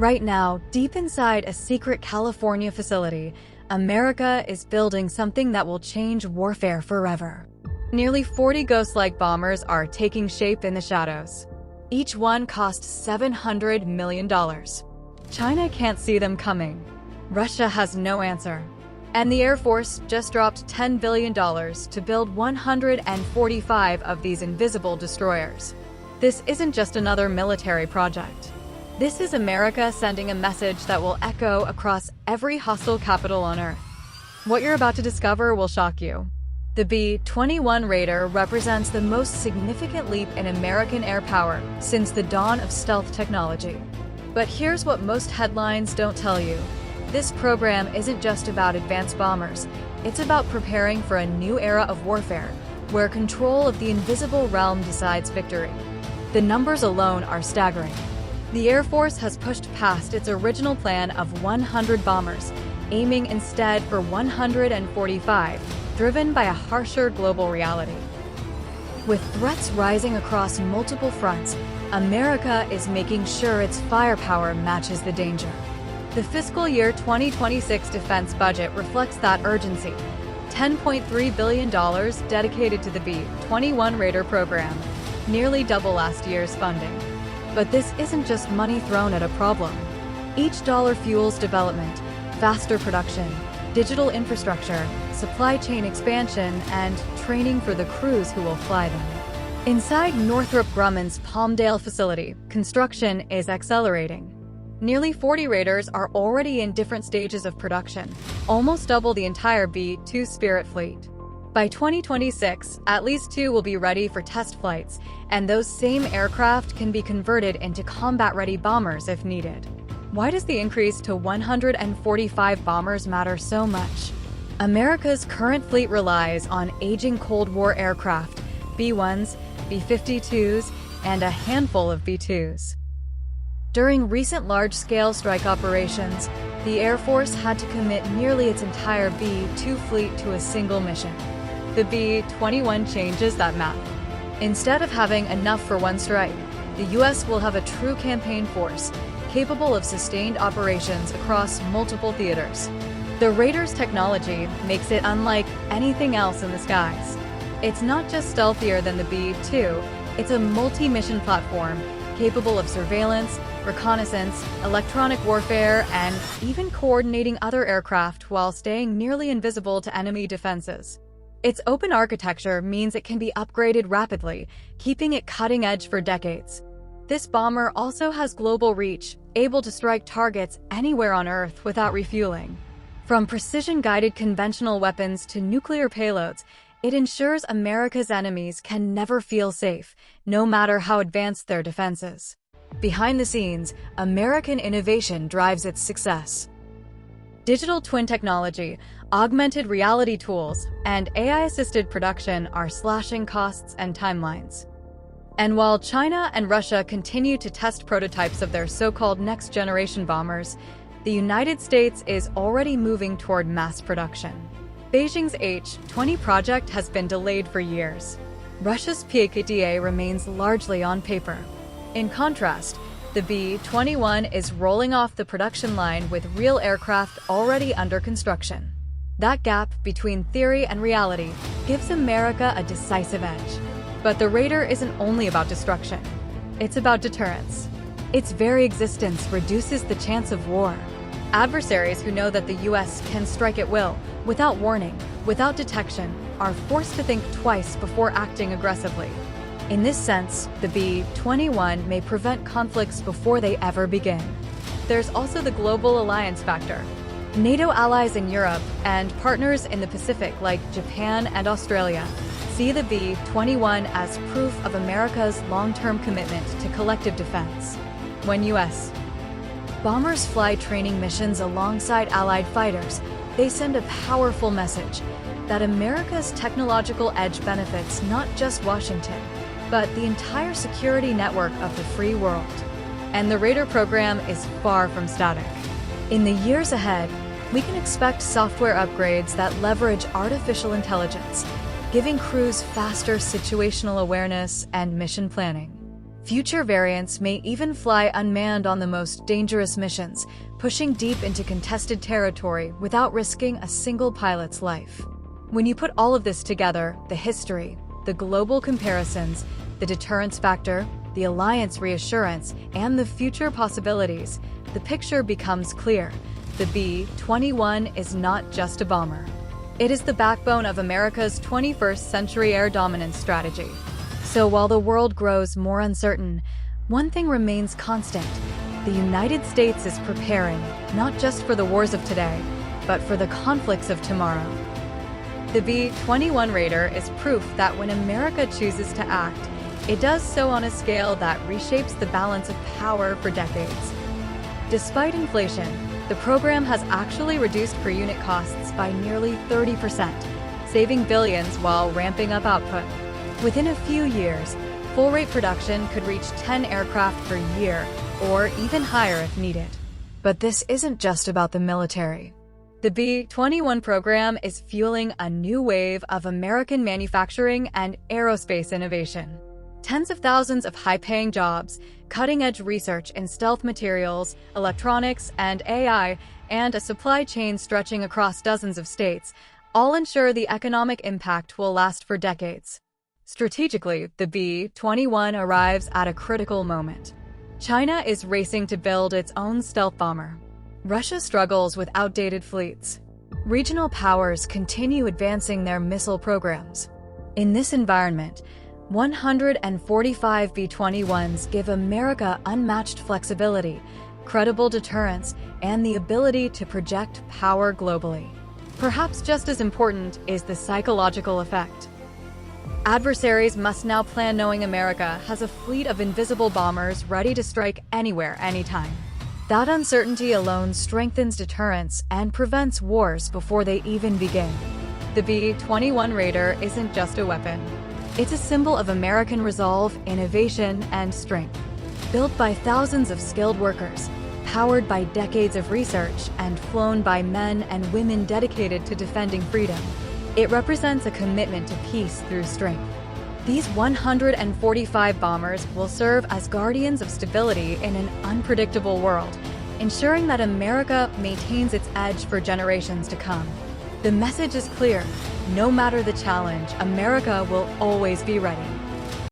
Right now, deep inside a secret California facility, America is building something that will change warfare forever. Nearly 40 Ghost-like bombers are taking shape in the shadows. Each one costs $700 million. China can't see them coming. Russia has no answer. And the Air Force just dropped $10 billion to build 145 of these invisible destroyers. This isn't just another military project. This is America sending a message that will echo across every hostile capital on Earth. What you're about to discover will shock you. The B-21 Raider represents the most significant leap in American air power since the dawn of stealth technology. But here's what most headlines don't tell you. This program isn't just about advanced bombers. It's about preparing for a new era of warfare, where control of the invisible realm decides victory. The numbers alone are staggering. The Air Force has pushed past its original plan of 100 bombers, aiming instead for 145, driven by a harsher global reality. With threats rising across multiple fronts, America is making sure its firepower matches the danger. The fiscal year 2026 defense budget reflects that urgency. $10.3 billion dedicated to the B-21 Raider program, nearly double last year's funding. But this isn't just money thrown at a problem. Each dollar fuels development, faster production, digital infrastructure, supply chain expansion, and training for the crews who will fly them. Inside Northrop Grumman's Palmdale facility, construction is accelerating. Nearly 40 Raiders are already in different stages of production, almost double the entire B-2 Spirit fleet. By 2026, at least 2 will be ready for test flights, and those same aircraft can be converted into combat-ready bombers if needed. Why does the increase to 145 bombers matter so much? America's current fleet relies on aging Cold War aircraft, B-1s, B-52s, and a handful of B-2s. During recent large-scale strike operations, the Air Force had to commit nearly its entire B-2 fleet to a single mission. The B-21 changes that math. Instead of having enough for one strike, the U.S. will have a true campaign force, capable of sustained operations across multiple theaters. The Raider's technology makes it unlike anything else in the skies. It's not just stealthier than the B-2, it's a multi-mission platform capable of surveillance, reconnaissance, electronic warfare, and even coordinating other aircraft while staying nearly invisible to enemy defenses. Its open architecture means it can be upgraded rapidly, keeping it cutting edge for decades. This bomber also has global reach, able to strike targets anywhere on Earth without refueling. From precision-guided conventional weapons to nuclear payloads, it ensures America's enemies can never feel safe, no matter how advanced their defenses. Behind the scenes, American innovation drives its success. Digital twin technology, augmented reality tools, and AI-assisted production are slashing costs and timelines. And while China and Russia continue to test prototypes of their so-called next-generation bombers, the United States is already moving toward mass production. Beijing's H-20 project has been delayed for years. Russia's PKTA remains largely on paper. In contrast, the B-21 is rolling off the production line with real aircraft already under construction. That gap between theory and reality gives America a decisive edge. But the Raider isn't only about destruction. It's about deterrence. Its very existence reduces the chance of war. Adversaries who know that the U.S. can strike at will, without warning, without detection, are forced to think twice before acting aggressively. In this sense, the B-21 may prevent conflicts before they ever begin. There's also the global alliance factor. NATO allies in Europe and partners in the Pacific like Japan and Australia see the B-21 as proof of America's long-term commitment to collective defense. When U.S. bombers fly training missions alongside Allied fighters, they send a powerful message that America's technological edge benefits not just Washington, but the entire security network of the free world. And the Raider program is far from static. In the years ahead, we can expect software upgrades that leverage artificial intelligence, giving crews faster situational awareness and mission planning. Future variants may even fly unmanned on the most dangerous missions, pushing deep into contested territory without risking a single pilot's life. When you put all of this together, the history, the global comparisons, the deterrence factor, the alliance reassurance, and the future possibilities, the picture becomes clear. The B-21 is not just a bomber. It is the backbone of America's 21st century air dominance strategy. So while the world grows more uncertain, one thing remains constant. The United States is preparing, not just for the wars of today, but for the conflicts of tomorrow. The B-21 Raider is proof that when America chooses to act, it does so on a scale that reshapes the balance of power for decades. Despite inflation, the program has actually reduced per-unit costs by nearly 30%, saving billions while ramping up output. Within a few years, full-rate production could reach 10 aircraft per year, or even higher if needed. But this isn't just about the military. The B-21 program is fueling a new wave of American manufacturing and aerospace innovation. Tens of thousands of high-paying jobs, cutting-edge research in stealth materials, electronics, and AI, and a supply chain stretching across dozens of states, all ensure the economic impact will last for decades. Strategically, the B-21 arrives at a critical moment. China is racing to build its own stealth bomber. Russia struggles with outdated fleets. Regional powers continue advancing their missile programs. In this environment, 145 B-21s give America unmatched flexibility, credible deterrence, and the ability to project power globally. Perhaps just as important is the psychological effect. Adversaries must now plan knowing America has a fleet of invisible bombers ready to strike anywhere, anytime. That uncertainty alone strengthens deterrence and prevents wars before they even begin. The B-21 Raider isn't just a weapon. It's a symbol of American resolve, innovation, and strength. Built by thousands of skilled workers, powered by decades of research, and flown by men and women dedicated to defending freedom, it represents a commitment to peace through strength. These 145 bombers will serve as guardians of stability in an unpredictable world, ensuring that America maintains its edge for generations to come. The message is clear: no matter the challenge, America will always be ready.